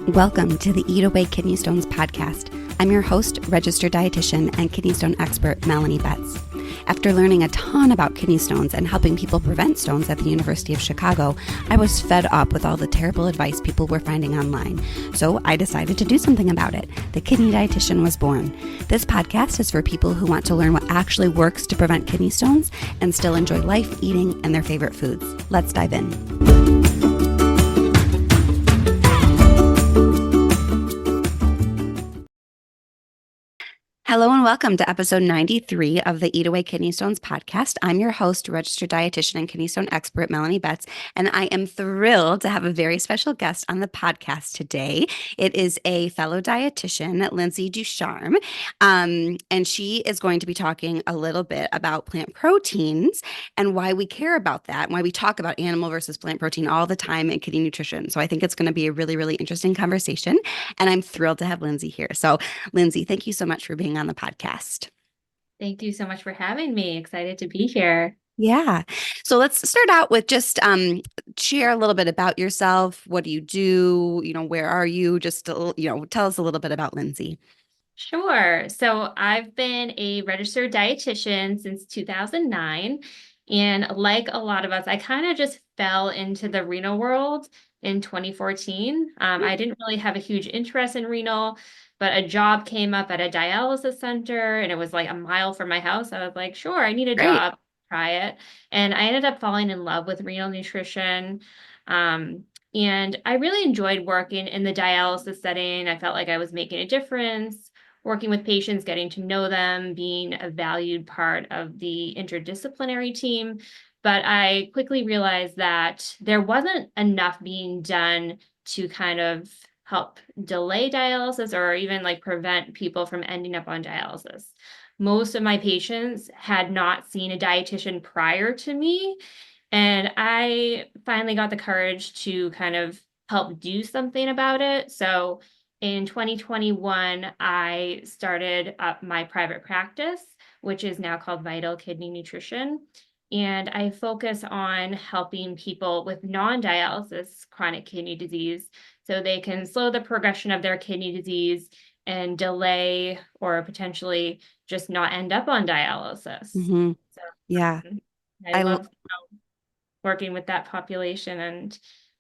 Welcome to the Eat Away Kidney Stones podcast. I'm your host, registered dietitian and kidney stone expert, Melanie Betts. After learning a ton about kidney stones and helping people prevent stones at the University of Chicago, I was fed up with all the terrible advice people were finding online. So I decided to do something about it. The Kidney Dietitian was born. This podcast is for people who want to learn what actually works to prevent kidney stones and still enjoy life, eating, and their favorite foods. Let's dive in. Hello and welcome to episode 93 of the Eat Away Kidney Stones podcast. I'm your host, registered dietitian and kidney stone expert, Melanie Betts, and I am thrilled to have a very special guest on the podcast today. It is a fellow dietitian, Lindsay Ducharme, and she is going to be talking a little bit about plant proteins and why we care about that, and why we talk about animal versus plant protein all the time in kidney nutrition. So I think it's going to be a really, really interesting conversation, and I'm thrilled to have Lindsay here. So Lindsay, thank you so much for being on the podcast. Thank you so much for having me. Excited to be here. Yeah. So let's start out with just share a little bit about yourself. What do you do? Where are you? Just, tell us a little bit about Lindsay. Sure. So I've been a registered dietitian since 2009. And like a lot of us, I kind of just fell into the renal world in 2014. I didn't really have a huge interest in renal, but a job came up at a dialysis center and it was like a mile from my house. I was like, sure, I need a Great. job, try it. And I ended up falling in love with renal nutrition. And I really enjoyed working in the dialysis setting. I felt like I was making a difference working with patients, getting to know them, being a valued part of the interdisciplinary team. But I quickly realized that there wasn't enough being done to kind of help delay dialysis or even like prevent people from ending up on dialysis. Most of my patients had not seen a dietitian prior to me. And I finally got the courage to kind of help do something about it. So in 2021, I started up my private practice, which is now called Vital Kidney Nutrition. And I focus on helping people with non-dialysis chronic kidney disease so they can slow the progression of their kidney disease and delay or potentially just not end up on dialysis. Mm-hmm. So Yeah. I I love working with that population, and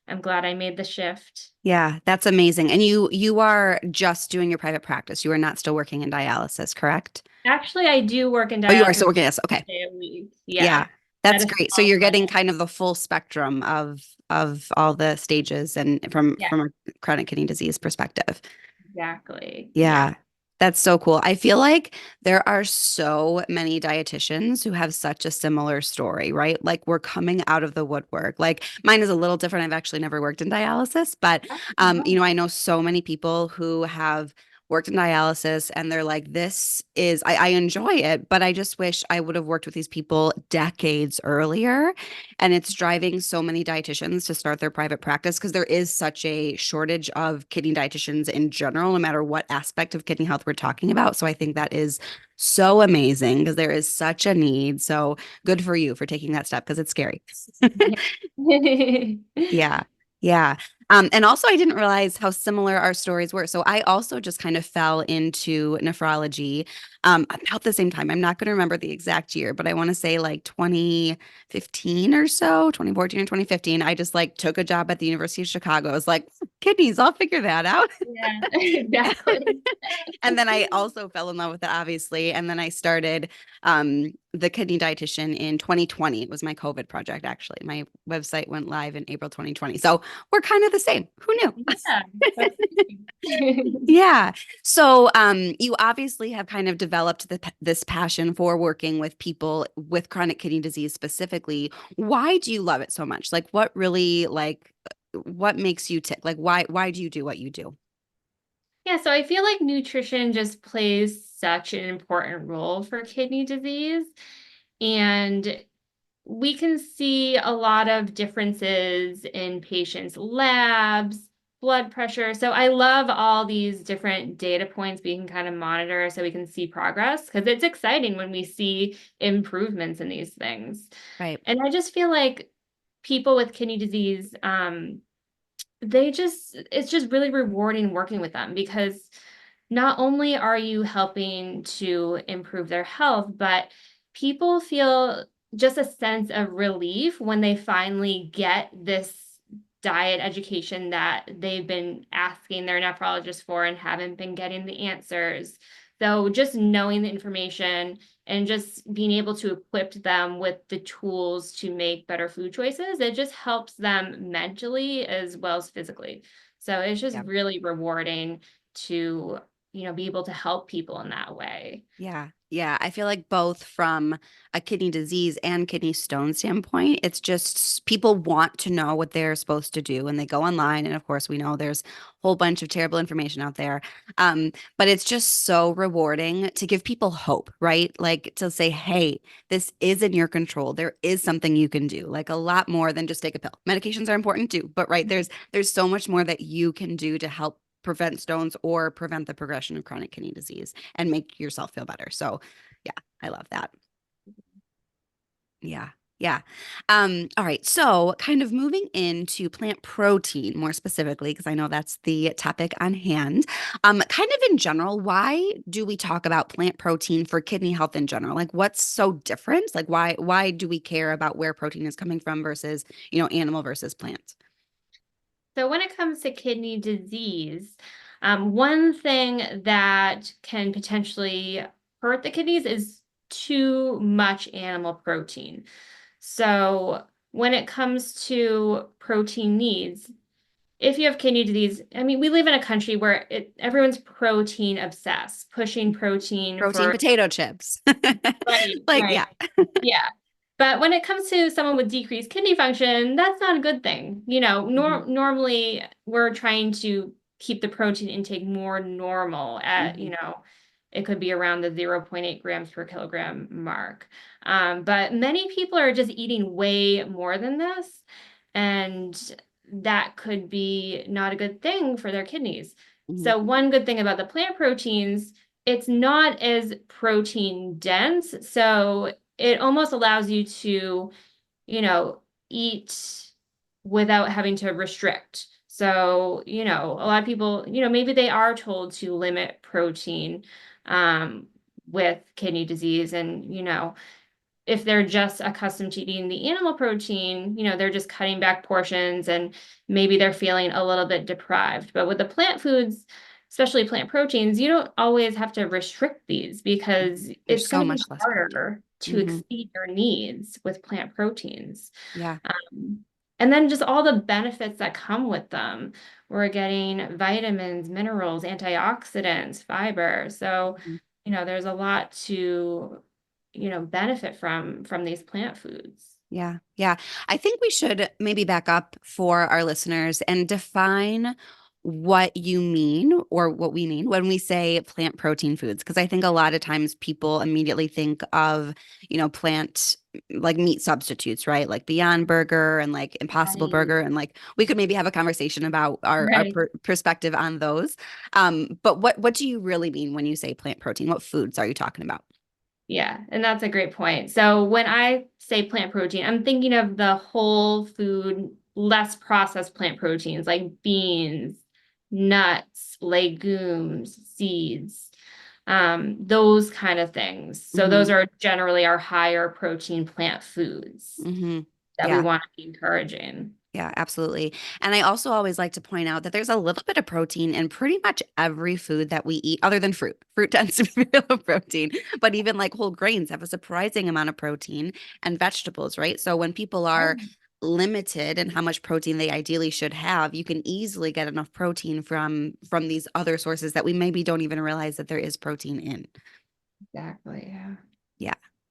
I'm glad I made the shift. Yeah, that's amazing. And you are just doing your private practice. You are not still working in dialysis, correct? Actually, I do work in Oh, you are dialysis still working. Yes. Okay. day a week. Yeah. Yeah, at That's a great. So small you're getting clinic. kind of the full spectrum of all the stages and from Yeah, a chronic kidney disease perspective. exactly. Yeah. Yeah, that's so cool. I feel like there are so many dietitians who have such a similar story, right? Like we're coming out of the woodwork. Like mine is a little different. I've actually never worked in dialysis, but I know so many people who have worked in dialysis and they're like, I enjoy it, but I just wish I would have worked with these people decades earlier. And it's driving so many dietitians to start their private practice because there is such a shortage of kidney dietitians in general, no matter what aspect of kidney health we're talking about. So I think that is so amazing because there is such a need. So good for you for taking that step because it's scary. Yeah. Yeah. Yeah. And also, I didn't realize how similar our stories were. So I also just kind of fell into nephrology about the same time. I'm not going to remember the exact year, but I want to say like 2015 or so, 2014 or 2015. I just like took a job at the University of Chicago. I was like, kidneys, I'll figure that out. Yeah, exactly. And then I also fell in love with it, obviously. And then I started the Kidney Dietitian in 2020. It was my COVID project, actually. My website went live in April 2020. So we're kind of the same. Who knew? Yeah, that's Yeah. So you obviously have kind of developed this passion for working with people with chronic kidney disease specifically. Why do you love it so much? Like what really what makes you tick? Like why do you do what you do? Yeah, so I feel like nutrition just plays such an important role for kidney disease. And we can see a lot of differences in patients' labs, blood pressure. So I love all these different data points we can kind of monitor so we can see progress because it's exciting when we see improvements in these things. Right. And I just feel like people with kidney disease, it's just really rewarding working with them because not only are you helping to improve their health, but people feel just a sense of relief when they finally get this diet education that they've been asking their nephrologist for and haven't been getting the answers. So just knowing the information and just being able to equip them with the tools to make better food choices, it just helps them mentally as well as physically. So it's just Yeah. really rewarding to, be able to help people in that way. Yeah. Yeah. I feel like both from a kidney disease and kidney stone standpoint, it's just people want to know what they're supposed to do and they go online. And of course, we know there's a whole bunch of terrible information out there. But it's just so rewarding to give people hope, right? Like to say, hey, this is in your control. There is something you can do, like a lot more than just take a pill. Medications are important too, but right, there's so much more that you can do to help prevent stones or prevent the progression of chronic kidney disease and make yourself feel better. So, yeah, I love that. Yeah. Yeah. All right. So, kind of moving into plant protein more specifically, because I know that's the topic on hand. Kind of in general, why do we talk about plant protein for kidney health in general? Like, what's so different? Like, why do we care about where protein is coming from versus, animal versus plant? So when it comes to kidney disease, one thing that can potentially hurt the kidneys is too much animal protein. So when it comes to protein needs, if you have kidney disease, I mean, we live in a country where everyone's protein obsessed, pushing protein Protein for, potato chips. right, Like, right. yeah. Yeah. But when it comes to someone with decreased kidney function, that's not a good thing. Mhm, Normally we're trying to keep the protein intake more normal at, mhm, it could be around the 0.8 grams per kilogram mark. But many people are just eating way more than this, and that could be not a good thing for their kidneys. mhm, So one good thing about the plant proteins, it's not as protein dense. So it almost allows you to, you know, eat without having to restrict. So, a lot of people, maybe they are told to limit protein with kidney disease. And, if they're just accustomed to eating the animal protein, they're just cutting back portions and maybe they're feeling a little bit deprived. But with the plant foods, especially plant proteins, you don't always have to restrict these because mhm. There's it's going so to be much less protein. harder to Hmm. exceed your needs with plant proteins. Yeah. Um, and then just all the benefits that come with them. We're getting vitamins, minerals, antioxidants, fiber. So, Mhm. there's a lot to benefit from these plant foods. Yeah. Yeah. I think we should maybe back up for our listeners and define what you mean or what we mean when we say plant protein foods. Because I think a lot of times people immediately think of, plant like meat substitutes, right? Like Beyond Burger and like Impossible Right. Burger. And like we could maybe have a conversation about our Right. perspective on those. But what do you really mean when you say plant protein? What foods are you talking about? Yeah, and that's a great point. So when I say plant protein, I'm thinking of the whole food, less processed plant proteins like beans, nuts, legumes, seeds, those kind of things. So Hmm. those are generally our higher protein plant foods Hmm. that we Yeah. want to be encouraging. Yeah, absolutely. And I also always like to point out that there's a little bit of protein in pretty much every food that we eat, other than fruit. Fruit tends to be very low protein, but even like whole grains have a surprising amount of protein and vegetables, right? So when people are Right. limited in how much protein they ideally should have, you can easily get enough protein from these other sources that we maybe don't even realize that there is protein in. Exactly. Yeah.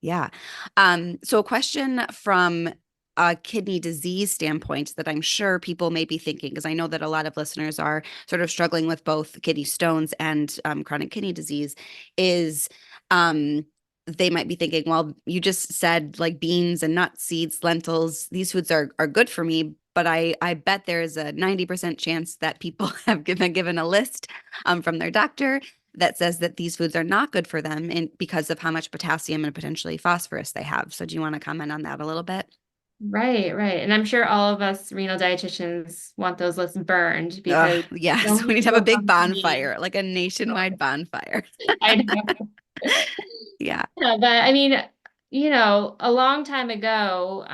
Yeah. Yeah. So a question from a kidney disease standpoint that I'm sure people may be thinking, because I know that a lot of listeners are sort of struggling with both kidney stones and chronic kidney disease, is um, they might be thinking, well, you just said like beans and nuts, seeds, lentils, these foods are good for me. But I bet there's a 90% chance that people have given a list from their doctor that says that these foods are not good for them and because of how much potassium and potentially phosphorus they have. So do you want to comment on that a little bit? Right, right. And I'm sure all of us renal dietitians want those lists burned because so Yes, we many need to have a people big come to me. bonfire, like a nationwide bonfire. I know. Yeah. Yeah, but I mean, a long time ago,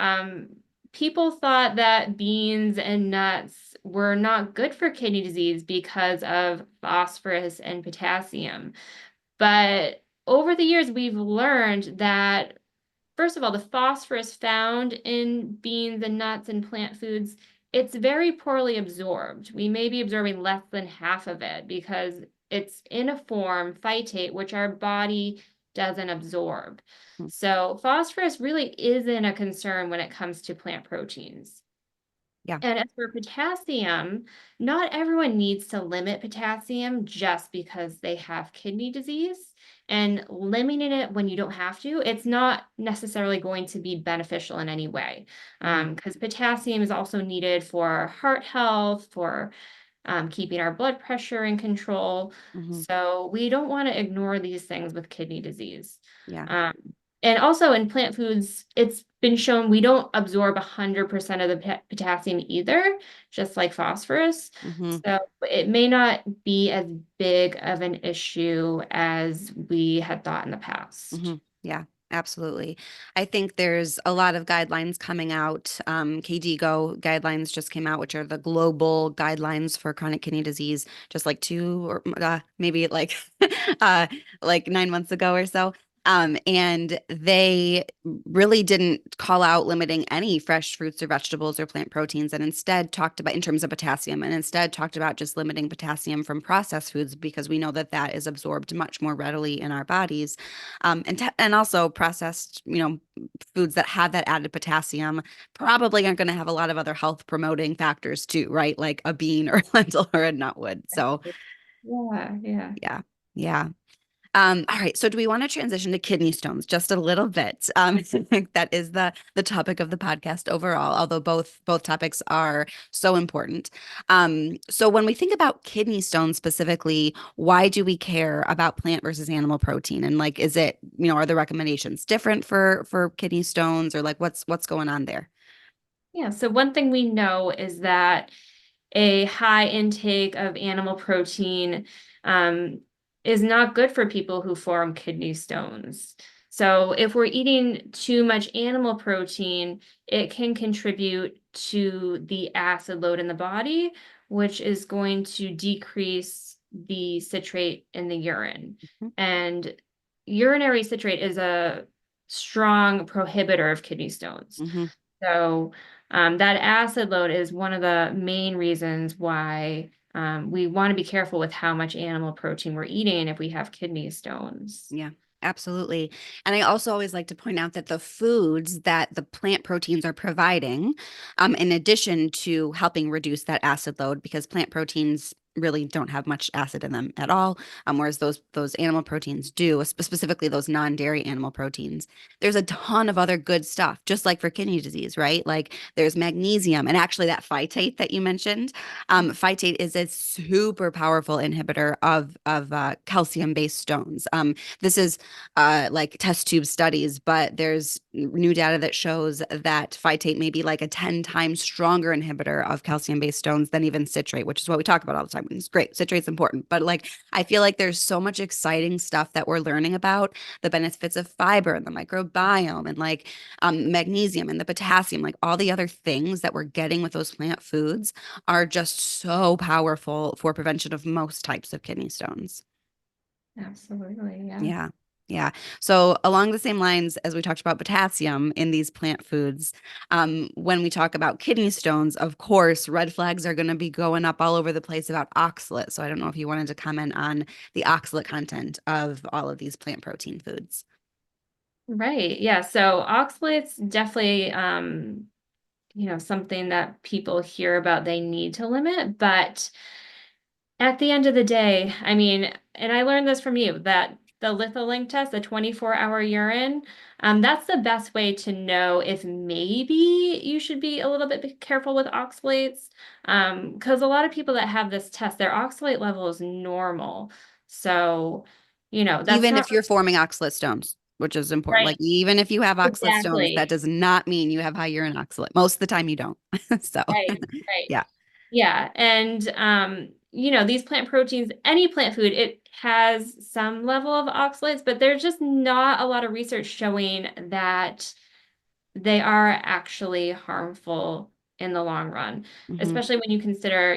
people thought that beans and nuts were not good for kidney disease because of phosphorus and potassium. But over the years, we've learned that, first of all, the phosphorus found in beans and nuts and plant foods, it's very poorly absorbed. We may be absorbing less than half of it because it's in a form, phytate, which our body doesn't absorb. So phosphorus really isn't a concern when it comes to plant proteins. Yeah. And as for potassium, not everyone needs to limit potassium just because they have kidney disease. And limiting it when you don't have to, it's not necessarily going to be beneficial in any way. Hmm. Because potassium is also needed for heart health, for keeping our blood pressure in control. Hmm. So we don't want to ignore these things with kidney disease. Yeah. Um, and also in plant foods, it's been shown we don't absorb 100% of the potassium either, just like phosphorus. Hmm. So it may not be as big of an issue as we had thought in the Hmm. past. Yeah, absolutely. I think there's a lot of guidelines coming out. KDIGO guidelines just came out, which are the global guidelines for chronic kidney disease, just like two or maybe uh, like 9 months ago or so. And they really didn't call out limiting any fresh fruits or vegetables or plant proteins, and instead talked about in terms of potassium, and instead talked about just limiting potassium from processed foods because we know that that is absorbed much more readily in our bodies, and also processed, foods that have that added potassium probably aren't going to have a lot of other health promoting factors too, right? Like a bean or a lentil or a nut would. So, Yeah, yeah. yeah, yeah. All right. So do we want to transition to kidney stones just a little bit? That is the topic of the podcast overall, although both topics are so important. So when we think about kidney stones specifically, why do we care about plant versus animal protein? And like, is it, are the recommendations different for kidney stones, or like what's going on there? Yeah, so one thing we know is that a high intake of animal protein um, is not good for people who form kidney stones. So if we're eating too much animal protein, it can contribute to the acid load in the body, which is going to decrease the citrate in the urine. And urinary citrate is a strong prohibitor of kidney stones. Mm-hmm. So that acid load is one of the main reasons why we want to be careful with how much animal protein we're eating if we have kidney stones. Yeah, absolutely. And I also always like to point out that the foods that the plant proteins are providing, in addition to helping reduce that acid load, because plant proteins really don't have much acid in them at all, whereas those animal proteins do, specifically those non-dairy animal proteins. There's a ton of other good stuff, just like for kidney disease, right? Like there's magnesium, and actually that phytate that you mentioned, phytate is a super powerful inhibitor of calcium-based stones. This is like test tube studies, but there's new data that shows that phytate may be like a 10 times stronger inhibitor of calcium-based stones than even citrate, which is what we talk about all the time. It's great. Citrate's important, but like I feel like there's so much exciting stuff that we're learning about the benefits of fiber and the microbiome and like magnesium and the potassium, like all the other things that we're getting with those plant foods are just so powerful for prevention of most types of kidney stones. Absolutely, yeah. Yeah. Yeah. So along the same lines as we talked about potassium in these plant foods, when we talk about kidney stones, of course, red flags are going to be going up all over the place about oxalate. So I don't know if you wanted to comment on the oxalate content of all of these plant protein foods. Right. Yeah. So oxalates definitely something that people hear about they need to limit, but at the end of the day, I mean, and I learned this from you that the litholink test, the 24-hour urine, that's the best way to know if maybe you should be a little bit careful with oxalates. Because a lot of people that have this test, their oxalate level is normal. So, that's Even not if you're forming oxalate stones. which is important. Right. Like even if you have oxalate stones, that Exactly. does not mean you have high urine oxalate. Most of the time you don't. So Right. Right. yeah. Yeah. And, these plant proteins, any plant food, it has some level of oxalates, but there's just not a lot of research showing that they are actually harmful in the long run, Hmm. especially when you consider,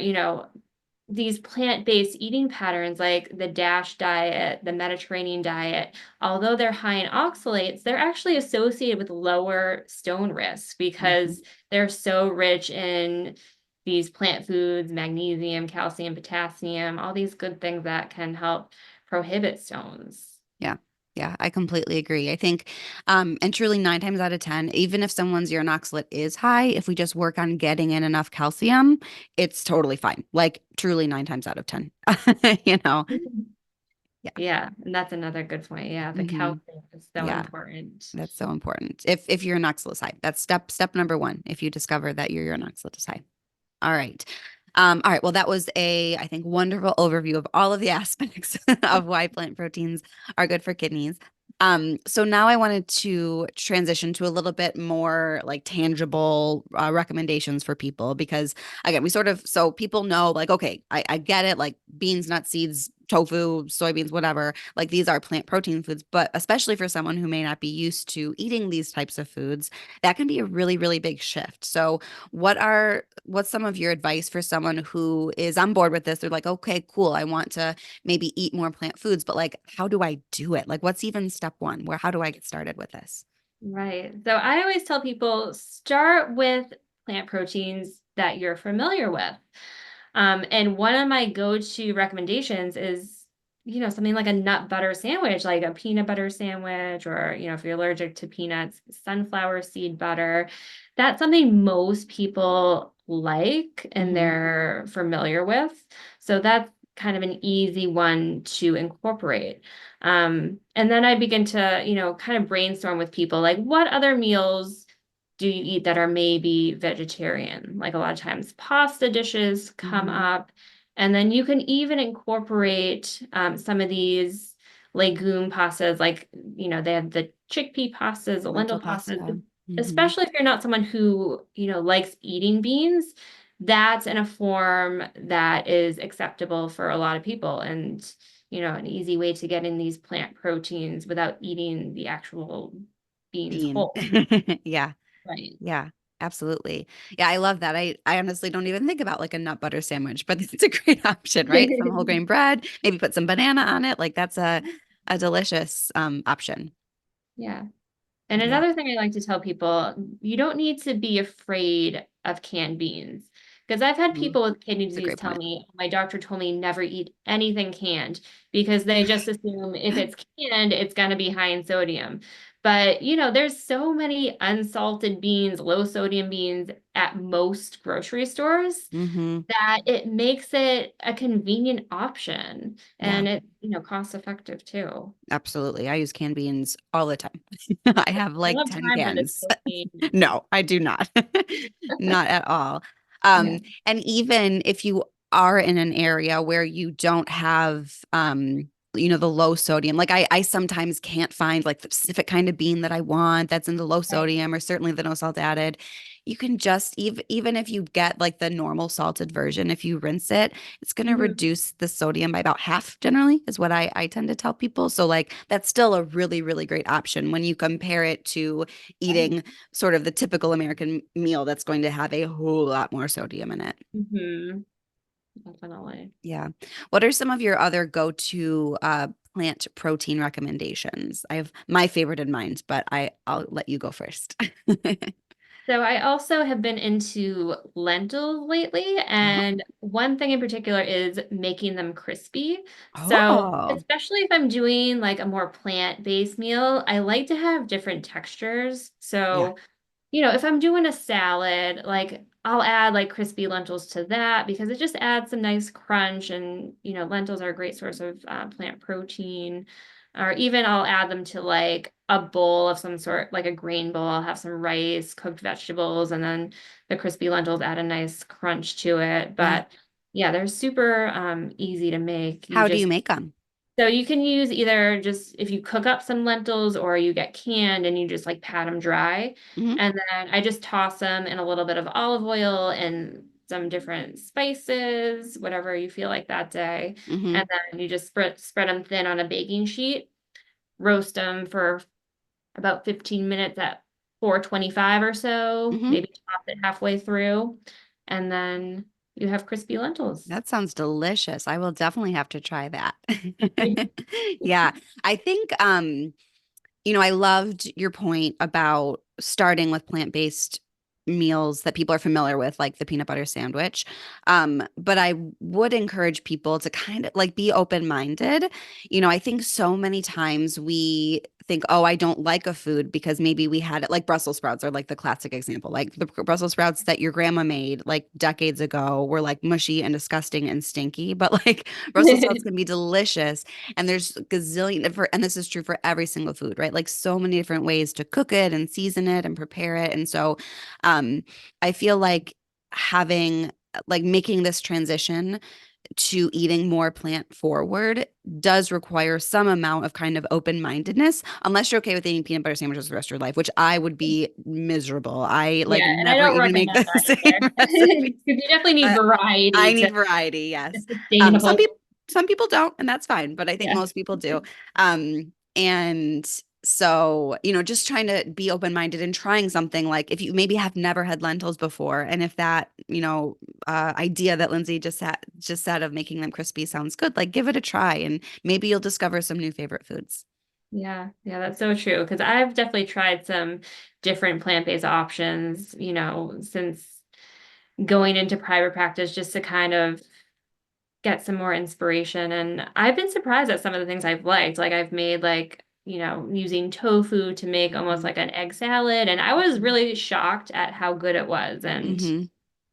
these plant-based eating patterns like the DASH diet, the Mediterranean diet, although they're high in oxalates, they're actually associated with lower stone risk Hmm. because they're so rich in these plant foods, magnesium, calcium, potassium, all these good things that can help prohibit stones. Yeah. Yeah, I completely agree. I think, and truly 9 times out of 10, even if someone's urine oxalate is high, if we just work on getting in enough calcium, it's totally fine. Like truly 9 times out of 10, you know? Yeah. Yeah, and that's another good point. Yeah, the Hmm. calcium is so Yeah. important. That's so important. If your oxalate is high, that's step number one. If you discover that your urine oxalate is high. All right. All right. Well, that was I think, wonderful overview of all of the aspects of why plant proteins are good for kidneys. So now I wanted to transition to a little bit more like tangible recommendations for people because again, so people know like, okay, I get it, like beans, nuts, seeds, tofu, soybeans, whatever, like these are plant protein foods, but especially for someone who may not be used to eating these types of foods, that can be a really, really big shift. So what's some of your advice for someone who is on board with this? They're like, okay, cool. I want to maybe eat more plant foods, but like, how do I do it? Like, what's even step one? How do I get started with this? Right. So I always tell people start with plant proteins that you're familiar with. And one of my go-to recommendations is, something like a nut butter sandwich, like a peanut butter sandwich, or, if you're allergic to peanuts, sunflower seed butter. That's something most people like and Hmm. they're familiar with. So that's kind of an easy one to incorporate. And then I begin to, kind of brainstorm with people like what other meals do you eat that are maybe vegetarian? Like a lot of times pasta dishes come Hmm. up. And then you can even incorporate some of these legume pastas, like, they have the chickpea pastas, the lentil Lentil pastas, pasta. Hmm. especially if you're not someone who, likes eating beans. That's in a form that is acceptable for a lot of people. And, an easy way to get in these plant proteins without eating the actual beans Bean. whole. Yeah. Right. Yeah, absolutely. Yeah, I love that. I honestly don't even think about like a nut butter sandwich, but it's a great option, right? Some whole grain bread, maybe put some banana on it. Like that's a delicious option. Yeah. And Yeah. another thing I like to tell people, you don't need to be afraid of canned beans. Because I've had Mhm. people with kidney It's a disease great tell point. me, my doctor told me never eat anything canned because they just assume if it's canned, it's going to be high in sodium. But, there's so many unsalted beans, low sodium beans at most grocery stores Hmm. that it makes it a convenient option Yeah, and it, cost effective too. absolutely. I use canned beans all the time. I have I like don't have 10 time for the cans. cooking. No, I do not. Not at all. Yeah. And even if you are in an area where you don't have, the low sodium, like I sometimes can't find like the specific kind of bean that I want that's in the low Right. sodium or certainly the no salt added. You can just, even if you get like the normal salted version, if you rinse it, it's going to Mhm. reduce the sodium by about half generally is what I tend to tell people. So like that's still a really, really great option when you compare it to Right. eating sort of the typical American meal that's going to have a whole lot more sodium in it. Mhm. Definitely. Yeah. What are some of your other go-to plant protein recommendations? I have my favorite in mind, but I'll let you go first. So I also have been into lentils lately, Oh. and one thing in particular is making them crispy. So Oh, especially if I'm doing like a more plant-based meal, I like to have different textures. yeah. So if I'm doing a salad, like I'll add like crispy lentils to that because it just adds some nice crunch. And, lentils are a great source of plant protein. Or even I'll add them to like a bowl of some sort, like a grain bowl. I'll have some rice, cooked vegetables, and then the crispy lentils add a nice crunch to it. Yeah. But yeah, they're super easy to make. You How do you just make them? So you can use either just if you cook up some lentils or you get canned and you just like pat them dry. Hmm. And then I just toss them in a little bit of olive oil and some different spices, whatever you feel like that day. Hmm. And then you just spread them thin on a baking sheet, roast them for about 15 minutes at 425 or so, Hmm. maybe top it halfway through, and then you have crispy lentils. That sounds delicious. I will definitely have to try that. Yeah. I think I loved your point about starting with plant-based meals that people are familiar with, like the peanut butter sandwich. But I would encourage people to kind of like be open-minded. I think so many times we think, oh, I don't like a food because maybe we had it like Brussels sprouts are like the classic example. Like the Brussels sprouts that your grandma made like decades ago were like mushy and disgusting and stinky, but like Brussels sprouts can be delicious and there's gazillion for, and this is true for every single food, right? Like so many different ways to cook it and season it and prepare it. And so um I feel like having like making this transition to eating more plant forward does require some amount of kind of open-mindedness, unless you're okay with eating peanut butter sandwiches the rest of your life, which I would be miserable. I like Yeah, and I never don't even make recommend the that same either. recipe. Because you definitely need I variety need to variety, yes. Some sustainable. people don't, and that's fine, but I think Yeah. most people do. And so, just trying to be open-minded and trying something like if you maybe have never had lentils before, and if that, idea that Lindsay just said of making them crispy sounds good, like give it a try and maybe you'll discover some new favorite foods. Yeah, yeah, that's so true. Because I've definitely tried some different plant-based options, since going into private practice just to kind of get some more inspiration. And I've been surprised at some of the things I've liked. Like I've made using tofu to make almost Hmm. like an egg salad. And I was really shocked at how good it was. And Hmm.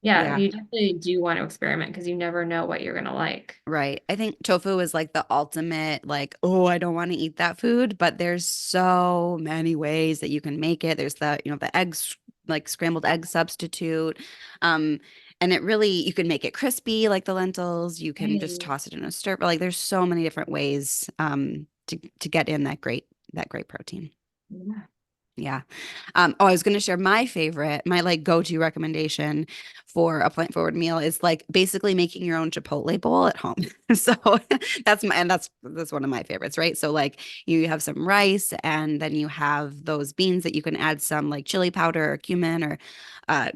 yeah, Yeah. you definitely do want to experiment because you never know what you're gonna like. Right. I think tofu is like the ultimate, like, oh, I don't want to eat that food, but there's so many ways that you can make it. There's the eggs, like scrambled egg substitute. Um, and it really, you can make it crispy like the lentils. You can just Right. toss it in a stir, but like there's so many different ways to get in that great protein. Yeah. Yeah. Oh, I was going to share my favorite, my like go-to recommendation for a plant forward meal is like basically making your own Chipotle bowl at home. So that's one of my favorites, right? So like you have some rice and then you have those beans that you can add some like chili powder or cumin or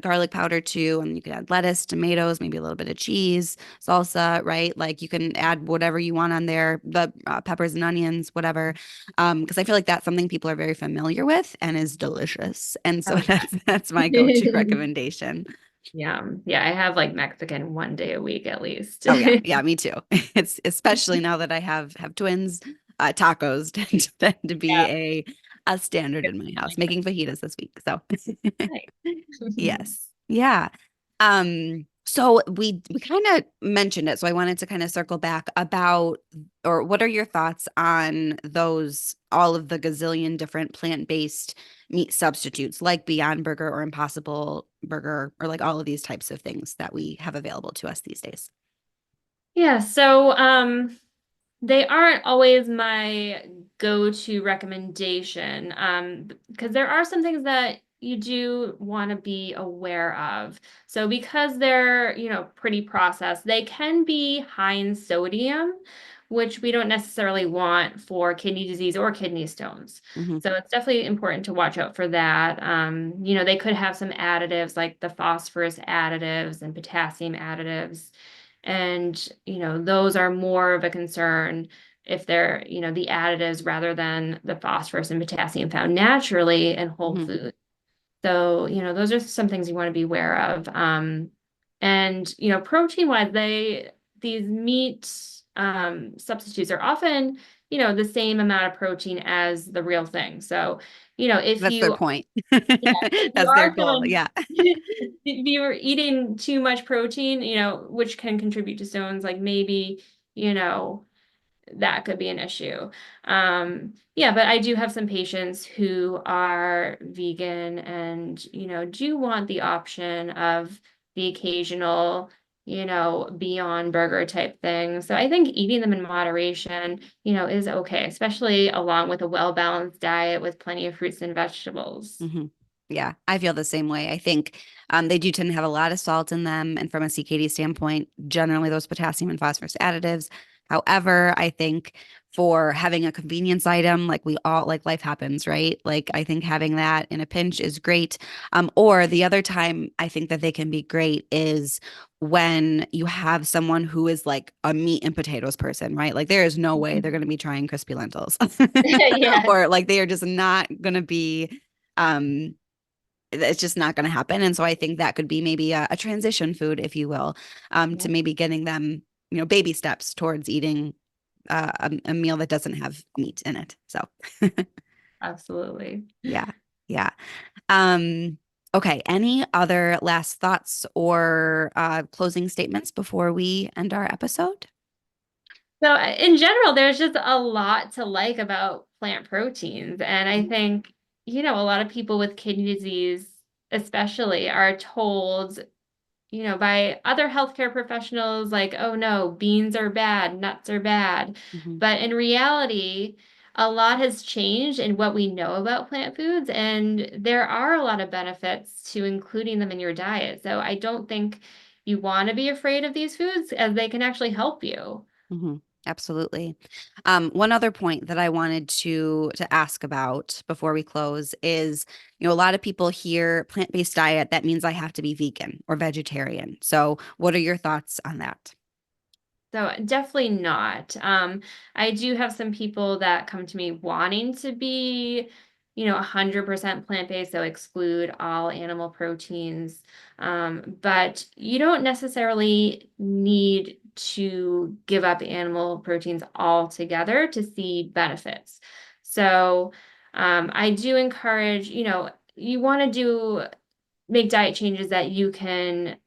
garlic powder to, and you can add lettuce, tomatoes, maybe a little bit of cheese, salsa, right? Like you can add whatever you want on there, the peppers and onions, whatever, because I feel like that's something people are very familiar with and is delicious. And so Oh that's my go-to yeah. recommendation. Yeah. Yeah. I have like Mexican one day a week at least. Oh yeah, yeah, me too. It's especially now that I have twins, tacos tend to be Yeah. a standard in my house. Making fajitas this week. So Nice. yes. Yeah. So we kind of mentioned it, so I wanted to kind of circle back about, or what are your thoughts on those, all of the gazillion different plant-based meat substitutes like Beyond Burger or Impossible Burger or like all of these types of things that we have available to us these days? Yeah. So, they aren't always my go-to recommendation, because there are some things that you do want to be aware of. So because they're, pretty processed, they can be high in sodium, which we don't necessarily want for kidney disease or kidney stones. Hmm. So it's definitely important to watch out for that. They could have some additives like the phosphorus additives and potassium additives. And, those are more of a concern if they're, the additives rather than the phosphorus and potassium found naturally in whole Hmm. food. So, those are some things you want to be aware of. And, protein wise, these meat substitutes are often, the same amount of protein as the real thing. So, if That's their you, point. yeah, if you That's their are goal. feeling, Yeah. if you're eating too much protein, which can contribute to stones, like maybe, that could be an issue. Yeah, but I do have some patients who are vegan and, do want the option of the occasional beyond burger type thing. So I think eating them in moderation, is okay, especially along with a well-balanced diet with plenty of fruits and vegetables. Hmm. Yeah, I feel the same way. I think they do tend to have a lot of salt in them. And from a CKD standpoint, generally those potassium and phosphorus additives. However, I think for having a convenience item, like we all like life happens, right? Like I think having that in a pinch is great. Or the other time I think that they can be great is when you have someone who is like a meat and potatoes person, right? Like there is no way they're going to be trying crispy lentils Yeah. or like they are just not going to be um it's just not going to happen. And so I think that could be maybe a transition food, if you will, to Yeah, maybe getting them, baby steps towards eating a meal that doesn't have meat in it. So absolutely. yeah, yeah. Um, okay. Any other last thoughts or closing statements before we end our episode? So in general, there's just a lot to like about plant proteins. And I think, a lot of people with kidney disease, especially, are told, by other healthcare professionals, like, oh no, beans are bad, nuts are bad. Mhm. But in reality, a lot has changed in what we know about plant foods, and there are a lot of benefits to including them in your diet. So I don't think you want to be afraid of these foods as they can actually help you. Hmm. Absolutely. One other point that I wanted to ask about before we close is, a lot of people hear plant-based diet, that means I have to be vegan or vegetarian. So what are your thoughts on that? So definitely not. I do have some people that come to me wanting to be, 100% plant-based, so exclude all animal proteins. But you don't necessarily need to give up animal proteins altogether to see benefits. So I do encourage, you want to make diet changes that you can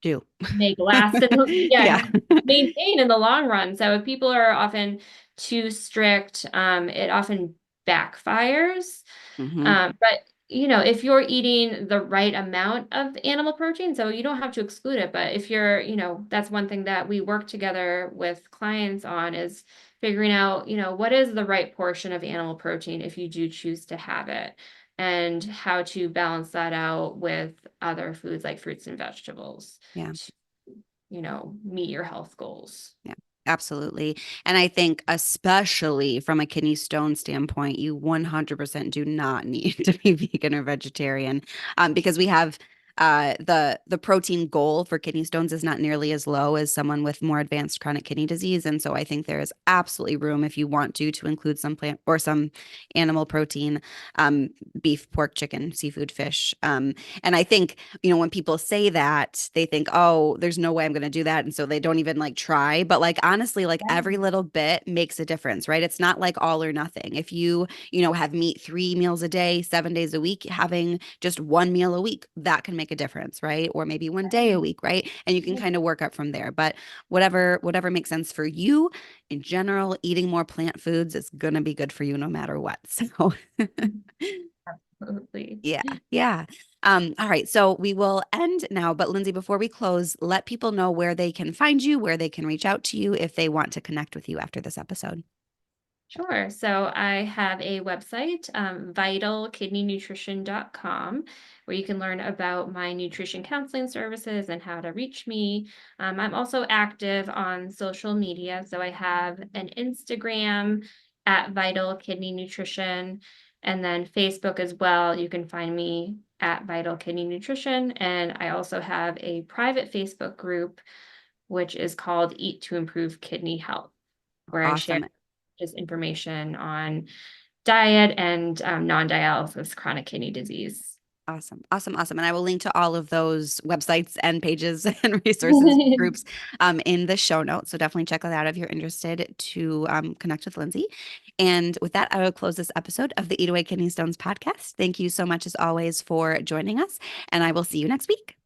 Do. make last and Yeah. yeah, maintain in the long run. So if people are often too strict, it often backfires. Hmm. But if you're eating the right amount of animal protein, so you don't have to exclude it, but if you're, that's one thing that we work together with clients on is figuring out, what is the right portion of animal protein if you do choose to have it, and how to balance that out with other foods like fruits and vegetables Yeah. to, meet your health goals. Yeah, absolutely. And I think, especially from a kidney stone standpoint, you 100% do not need to be vegan or vegetarian, because we have the protein goal for kidney stones is not nearly as low as someone with more advanced chronic kidney disease. And so I think there is absolutely room if you want to include some plant or some animal protein, um, beef, pork, chicken, seafood, fish. And I think, when people say that, they think, oh, there's no way I'm going to do that. And so they don't even like try. But like, honestly, like every little bit makes a difference, right? It's not like all or nothing. If you have meat 3 meals a day, 7 days a week, having just one meal a week, that can make a difference, right? Or maybe one day a week, right? And you can Yeah. kind of work up from there. But whatever makes sense for you in general, eating more plant foods is going to be good for you no matter what. So Absolutely. yeah, yeah. All right. So we will end now. But Lindsay, before we close, let people know where they can find you, where they can reach out to you if they want to connect with you after this episode. Sure. So I have a website, vitalkidneynutrition.com, where you can learn about my nutrition counseling services and how to reach me. I'm also active on social media. So I have an Instagram at Vital Kidney Nutrition, and then Facebook as well. You can find me at Vital Kidney Nutrition. And I also have a private Facebook group, which is called Eat to Improve Kidney Health, where I share Awesome. just information on diet and non-dialysis chronic kidney disease. Awesome. Awesome. Awesome. And I will link to all of those websites and pages and resources groups in the show notes. So definitely check that out if you're interested to connect with Lindsay. And with that, I will close this episode of the Eat Away Kidney Stones podcast. Thank you so much, as always, for joining us. And I will see you next week.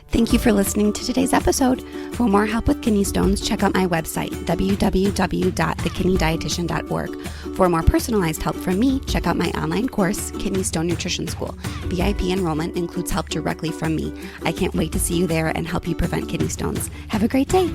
Thank you for listening to today's episode. For more help with kidney stones, check out my website, www.thekidneydietitian.org. For more personalized help from me, check out my online course, Kidney Stone Nutrition School. VIP enrollment includes help directly from me. I can't wait to see you there and help you prevent kidney stones. Have a great day.